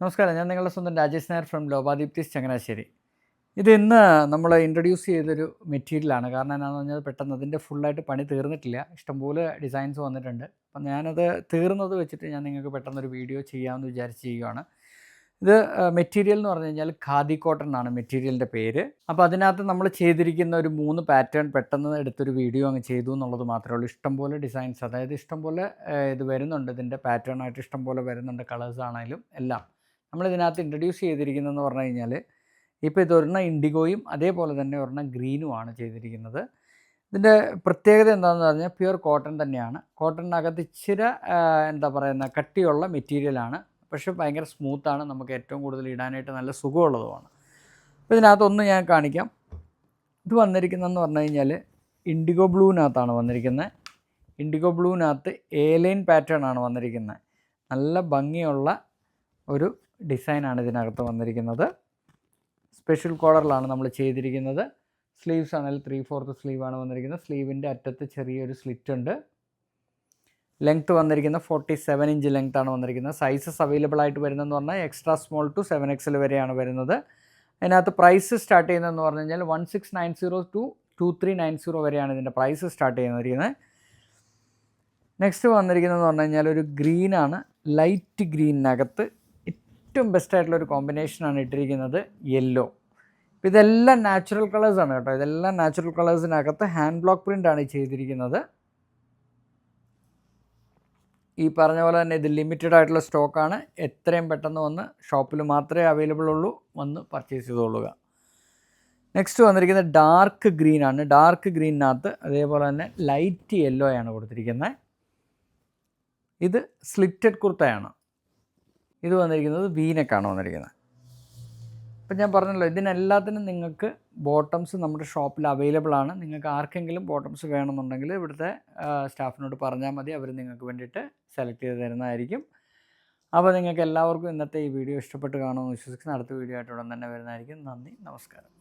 നമസ്കാരം, ഞാൻ നിങ്ങളുടെ സ്വന്തം രാജേഷ് നായർ ഫ്രം ലോപാദീപ്തിസ് ചങ്ങനാശ്ശേരി. ഇത് ഇന്ന് നമ്മൾ ഇൻട്രൊഡ്യൂസ് ചെയ്തൊരു മെറ്റീരിയലാണ്. കാരണം എന്താണെന്ന് പറഞ്ഞാൽ പെട്ടെന്ന് അതിൻ്റെ ഫുള്ളായിട്ട് പണി തീർന്നിട്ടില്ല. ഇഷ്ടംപോലെ ഡിസൈൻസ് വന്നിട്ടുണ്ട്. അപ്പം ഞാനത് തീർന്നത് വെച്ചിട്ട് ഞാൻ നിങ്ങൾക്ക് പെട്ടെന്നൊരു വീഡിയോ ചെയ്യാമെന്ന് വിചാരിച്ച് ചെയ്യുകയാണ്. ഇത് മെറ്റീരിയൽ എന്ന് പറഞ്ഞു കഴിഞ്ഞാൽ ഖാദി കോട്ടൺ എന്നാണ് മെറ്റീരിയലിൻ്റെ പേര്. അപ്പോൾ അതിനകത്ത് നമ്മൾ ചെയ്തിരിക്കുന്ന ഒരു 3 പാറ്റേൺ പെട്ടെന്ന് എടുത്തൊരു വീഡിയോ അങ്ങ് ചെയ്തു എന്നുള്ളത് മാത്രമേ ഉള്ളൂ. ഇഷ്ടംപോലെ ഡിസൈൻസ്, അതായത് ഇഷ്ടംപോലെ ഇത് വരുന്നുണ്ട്. ഇതിൻ്റെ പാറ്റേൺ ആയിട്ട് ഇഷ്ടംപോലെ വരുന്നുണ്ട്. കളേഴ്സ് ആണെങ്കിലും എല്ലാം നമ്മളിതിനകത്ത് ഇൻട്രൊഡ്യൂസ് ചെയ്തിരിക്കുന്നതെന്ന് പറഞ്ഞു കഴിഞ്ഞാൽ, ഇപ്പോൾ ഇതൊരെണ്ണം ഇൻഡിഗോയും അതേപോലെ തന്നെ ഒരെണ്ണം ഗ്രീനുമാണ് ചെയ്തിരിക്കുന്നത്. ഇതിൻ്റെ പ്രത്യേകത എന്താണെന്ന് പറഞ്ഞാൽ പ്യുവർ കോട്ടൺ തന്നെയാണ്. കോട്ടണിനകത്ത് ഇച്ചിരി എന്താ പറയുന്ന കട്ടിയുള്ള മെറ്റീരിയലാണ്, പക്ഷേ ഭയങ്കര സ്മൂത്താണ്. നമുക്ക് ഏറ്റവും കൂടുതൽ ഇടാനായിട്ട് നല്ല സുഖമുള്ളതുമാണ്. അപ്പോൾ ഇതിനകത്തൊന്ന് ഞാൻ കാണിക്കാം. ഇത് വന്നിരിക്കുന്നതെന്ന് പറഞ്ഞു കഴിഞ്ഞാൽ ഇൻഡിഗോ ബ്ലൂവിനകത്താണ് വന്നിരിക്കുന്നത്. ഇൻഡിഗോ ബ്ലൂവിനകത്ത് ലൈൻ പാറ്റേൺ ആണ് വന്നിരിക്കുന്നത്. നല്ല ഭംഗിയുള്ള ഒരു ഡിസൈനാണ് ഇതിനകത്ത് വന്നിരിക്കുന്നത്. സ്പെഷ്യൽ കോളറിലാണ് നമ്മൾ ചെയ്തിരിക്കുന്നത്. സ്ലീവ്സ് ആണെങ്കിൽ 3/4 സ്ലീവാണ് വന്നിരിക്കുന്നത്. സ്ലീവിൻ്റെ അറ്റത്ത് ചെറിയൊരു സ്ലിറ്റ് ഉണ്ട്. ലെങ്ത്ത് വന്നിരിക്കുന്നത് 47 ഇഞ്ച് ലെങ്ത്താണ് വന്നിരിക്കുന്നത്. സൈസസ് അവൈലബിൾ ആയിട്ട് വരുന്നതെന്ന് പറഞ്ഞാൽ എക്സ്ട്രാ സ്മോൾ ടു 7XL വരെയാണ് വരുന്നത്. അതിനകത്ത് പ്രൈസ് സ്റ്റാർട്ട് ചെയ്യുന്നതെന്ന് പറഞ്ഞു കഴിഞ്ഞാൽ 1690 to 2390 വരെയാണ് ഇതിൻ്റെ പ്രൈസ് സ്റ്റാർട്ട് ചെയ്യുന്നത്. നെക്സ്റ്റ് വന്നിരിക്കുന്നതെന്ന് പറഞ്ഞു കഴിഞ്ഞാൽ ഒരു ഗ്രീനാണ്. ലൈറ്റ് ഗ്രീനിനകത്ത് ഏറ്റവും ബെസ്റ്റായിട്ടുള്ളൊരു കോമ്പിനേഷനാണ് ഇട്ടിരിക്കുന്നത്, യെല്ലോ. ഇതെല്ലാം നാച്ചുറൽ കളേഴ്സാണ് കേട്ടോ. ഇതെല്ലാം നാച്ചുറൽ കളേഴ്സിനകത്ത് ഹാൻഡ് ബ്ലോക്ക് പ്രിൻ്റാണ് ചെയ്തിരിക്കുന്നത്. ഈ പറഞ്ഞ പോലെ തന്നെ ഇത് ലിമിറ്റഡ് ആയിട്ടുള്ള സ്റ്റോക്കാണ്. എത്രയും പെട്ടെന്ന് വന്ന് ഷോപ്പിൽ മാത്രമേ അവൈലബിൾ ഉള്ളൂ, വന്ന് പർച്ചേസ് ചെയ്തുകൊള്ളുക. നെക്സ്റ്റ് വന്നിരിക്കുന്നത് ഡാർക്ക് ഗ്രീനാണ്. ഡാർക്ക് ഗ്രീനിനകത്ത് അതേപോലെ തന്നെ ലൈറ്റ് യെല്ലോ ആണ് കൊടുത്തിരിക്കുന്നത്. ഇത് സ്ലിറ്റഡ് കുർത്തയാണ്. ഇത് വന്നിരിക്കുന്നത് വീനെക്കാണ് വന്നിരിക്കുന്നത്. അപ്പം ഞാൻ പറഞ്ഞല്ലോ, ഇതിനെല്ലാത്തിനും നിങ്ങൾക്ക് ബോട്ടംസ് നമ്മുടെ ഷോപ്പിൽ അവൈലബിൾ ആണ്. നിങ്ങൾക്ക് ആർക്കെങ്കിലും ബോട്ടംസ് വേണമെന്നുണ്ടെങ്കിൽ ഇവിടുത്തെ സ്റ്റാഫിനോട് പറഞ്ഞാൽ മതി, അവർ നിങ്ങൾക്ക് വേണ്ടിയിട്ട് സെലക്ട് ചെയ്ത് തരുന്നതായിരിക്കും. അപ്പോൾ നിങ്ങൾക്ക് എല്ലാവർക്കും ഇന്നത്തെ ഈ വീഡിയോ ഇഷ്ടപ്പെട്ട് കാണുമെന്ന് വിശ്വസിക്കുന്നു. അടുത്ത വീഡിയോ ആയിട്ട് ഉടൻ തന്നെ വരുന്നതായിരിക്കും. നന്ദി, നമസ്കാരം.